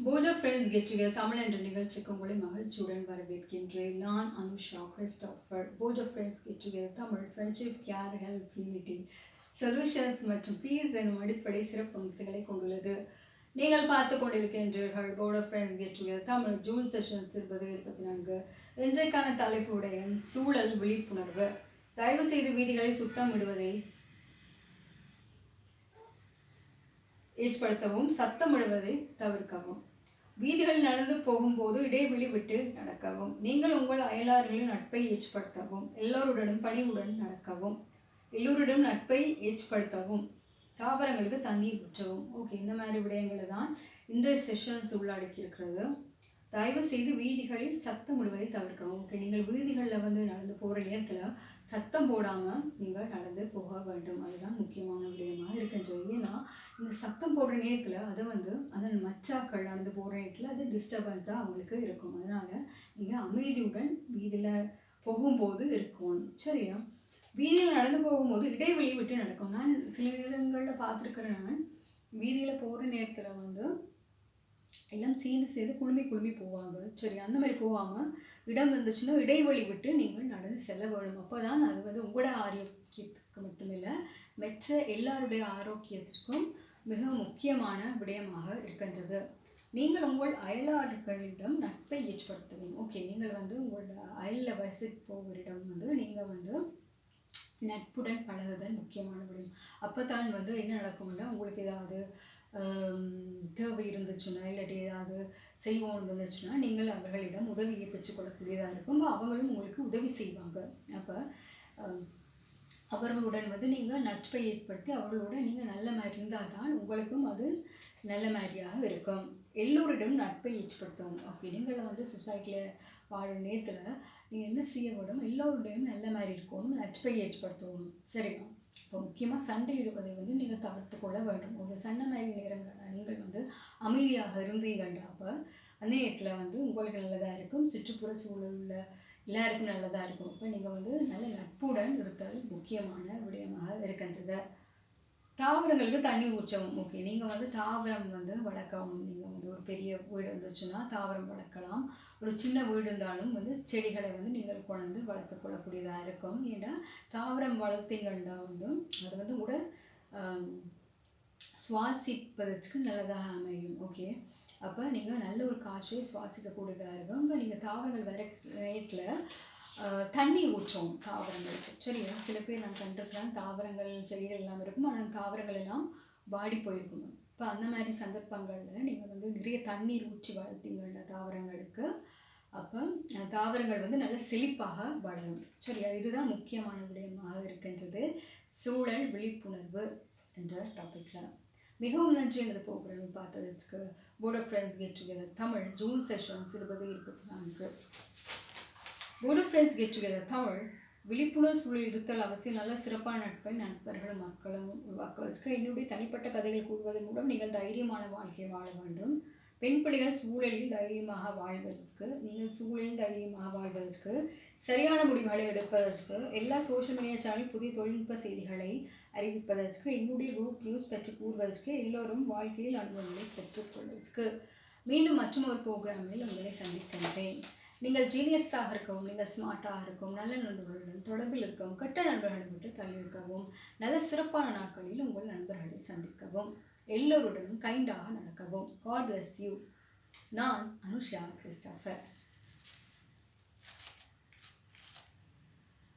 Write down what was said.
Both of friends get together Tamil என்ற நிகழ்ச்சிக்கு உங்களை மகிழ்ச்சியுடன் வரவேற்கின்றேன். நான் Anusha Christopher. Both of friends get together Tamil friendship, care, help, unity, solutions மற்றும் பீஸ் எனும் அடிப்படை சிறப்பு அம்சங்களை கொண்டுள்ளது. நீங்கள் பார்த்து கொண்டிருக்கின்றீர்கள் port of friends get together Tamil June sessions 2024. இன்றைக்கான தலைப்புடைய சூழல் விழிப்புணர்வு. தயவு செய்து வீதிகளை சுத்தமிடுவதை ஏற்படுத்தவும், சத்தமிடுவதை தவிர்க்கவும், வீதிகளில் நடந்து போகும்போது இடைவெளி விட்டு நடக்கவும், நீங்கள் உங்கள் அயலார்களின் நட்பை ஏற்படுத்தவும், எல்லோருடனும் பணிவுடன் நடக்கவும், எல்லோருடன் நட்பை ஏற்படுத்தவும், தாவரங்களுக்கு தண்ணீர் ஊற்றவும். ஓகே, இந்த மாதிரி விடயங்களை தான் இன்றைய செஷன்ஸ் உள்ளடக்கி இருக்கிறது. தயவு செய்து வீதிகளில் சத்தம் விடுவதை தவிர்க்கவும். ஓகே, நீங்கள் வீதிகளில் நடந்து போகிற நேரத்தில் சத்தம் போடாமல் நீங்கள் நடந்து போக வேண்டும். அதுதான் முக்கியமான விடயமாக இருக்கின்றது. ஏன்னா இந்த சத்தம் போடுற நேரத்தில் அது அதன் மச்சாக்கள் நடந்து போகிற நேரத்தில் அது டிஸ்டர்பன்ஸாக அவங்களுக்கு இருக்கும். அதனால் நீங்கள் அமைதியுடன் வீதியில் போகும்போது இருக்கணும். சரியா? வீதியில் நடந்து போகும்போது இடைவெளி விட்டு நடக்கும். நான் சில இடங்களில் பார்த்துருக்கிறேன். நான் வீதியில் போகிற நேரத்தில் எல்லாம் சேர்ந்து குழுமி போவாங்க. சரி, அந்த மாதிரி போகாமல் இடம் இருந்துச்சுன்னா இடைவெளி விட்டு நீங்கள் நடந்து செல்ல வேணும். அப்போ தான் அது உங்களோட ஆரோக்கியத்துக்கு மட்டுமில்லை, மற்ற எல்லாருடைய ஆரோக்கியத்திற்கும் மிக முக்கியமான விடயமாக இருக்கின்றது. நீங்கள் உங்கள் அயலாளர்களிடம் நட்பை ஏற்படுத்தவும். ஓகே, நீங்கள் உங்களோட அயலில் வசித்து போவரிடம் நீங்கள் நட்புடன் பழகுதல் முக்கியமான விடயம். அப்போ தான் என்ன நடக்கும்னா, உங்களுக்கு ஏதாவது தேவை இருந்துச்சுன்னா, இல்லாட்டி ஏதாவது செய்வோம் இருந்துச்சுன்னா நீங்கள் அவர்களிடம் உதவியை பெற்றுக்கொள்ளக்கூடியதாக இருக்கும். அவங்களும் உங்களுக்கு உதவி செய்வாங்க. அப்போ அவர்களுடன் நீங்கள் நட்பை ஏற்படுத்தி அவர்களோட நீங்கள் நல்ல மாதிரி இருந்தால் தான் உங்களுக்கும் அது நல்ல மாதிரியாக இருக்கும். எல்லோரிடம் நட்பை ஏற்படுத்தவும். ஓகே, நீங்கள் சொசைட்டியில் வாழும் நேரத்தில் நீங்கள் என்ன செய்ய வேண்டும், எல்லோருடையும் நல்ல மாதிரி இருக்கணும், நட்பை ஏற்படுத்தணும். சரிங்களா? இப்போ முக்கியமாக சண்டையிடுவதை நீங்கள் தவிர்த்து கொள்ள வேண்டும். ஒரு சண்டை மாதிரி நேரங்கள் நீங்கள் அமைதியாக இருந்தீங்கன்னா அப்போ அந்த நேரத்தில் உங்களுக்கு நல்லதாக இருக்கும், சுற்றுப்புற சூழலில் எல்லாருக்கும் நல்லதாக இருக்கும். இப்போ நீங்கள் நல்ல நட்புடன் இருத்தல் முக்கியமான விடயமாக இருக்கின்றது. தாவரங்களுக்கு தண்ணி ஊற்றவும். ஓகே, நீங்கள் தாவரம் வளர்க்கவும். நீங்கள் ஒரு பெரிய வீடு இருந்துச்சுன்னா தாவரம் வளர்க்கலாம். ஒரு சின்ன வீடு இருந்தாலும் செடிகளை நீங்கள் கொண்டு வளர்த்து கொள்ளக்கூடியதாக இருக்கும். ஏன்னா தாவரம் வளர்த்தீங்கன்னா அது கூட சுவாசிப்பதற்கு நல்லதாக அமையும். ஓகே, அப்போ நீங்கள் நல்ல ஒரு காற்றை சுவாசிக்கக்கூடியதாக இருக்கும். இப்போ நீங்கள் தாவரங்கள் வர நேரத்தில் தண்ணி ஊற்றோம் தாவரங்களுக்கு. சரியா? சில பேர் நான் கண்டிருக்கிறேன், தாவரங்கள் செடிகள் எல்லாம் இருக்கும், ஆனால் தாவரங்கள் எல்லாம் வாடி போயிருக்கணும். இப்போ அந்த மாதிரி சந்தர்ப்பங்களில் நீங்கள் நிறைய தண்ணீர் ஊற்றி வளர்த்தீங்கன்னா தாவரங்களுக்கு, அப்போ தாவரங்கள் நல்ல செழிப்பாக வளரும். சரியா? இதுதான் முக்கியமான விடயமாக இருக்கின்றது சூழல் விழிப்புணர்வு என்ற டாப்பிக்கில். மிகவும் நன்றி எனது ப்ரோக்ராம் பார்த்ததுக்கு. Port of friends get together Tamil June sessions 2024. Port of friends get together Tamil விழிப்புணர்வு சூழல் இருத்தல் அவசியம். நல்ல சிறப்பான நட்பை நண்பர்களும் மக்களும் உருவாக்குவதற்கு என்னுடைய தனிப்பட்ட கதைகள் கூறுவதன் மூலம் நீங்கள் தைரியமான வாழ்க்கையை வாழ வேண்டும். பெண் பிள்ளைகள் சூழலில் தைரியமாக வாழ்வதற்கு, நீங்கள் சூழலில் தைரியமாக வாழ்வதற்கு, சரியான முடிவுகளை எடுப்பதற்கு, எல்லா சோஷியல் மீடியா சேனல் புதிய தொழில்நுட்ப செய்திகளை அறிவிப்பதற்கு, என்னுடைய குரூப் நியூஸ் பற்றி கூறுவதற்கு, எல்லோரும் வாழ்க்கையில் அனுபவங்களை பெற்றுக்கொள்வதற்கு மீண்டும் மற்றொரு ப்ரோக்ராமில் உங்களை சந்திக்கின்றேன். நீங்கள் ஜீனியஸாக இருக்கவும், நீங்கள் ஸ்மார்ட்டாக இருக்கவும், நல்ல நண்பர்களுடன் தொடர்பில் இருக்கவும், கெட்ட நண்பர்களை விட்டு தள்ளி இருக்கவும், நல்ல சிறப்பான நாட்களில் உங்கள் நண்பர்களை சந்திக்கவும், எல்லோருடனும் கைண்டாக நடக்கவும். God bless you. நான் அனுஷா கிறிஸ்டோஃபர்.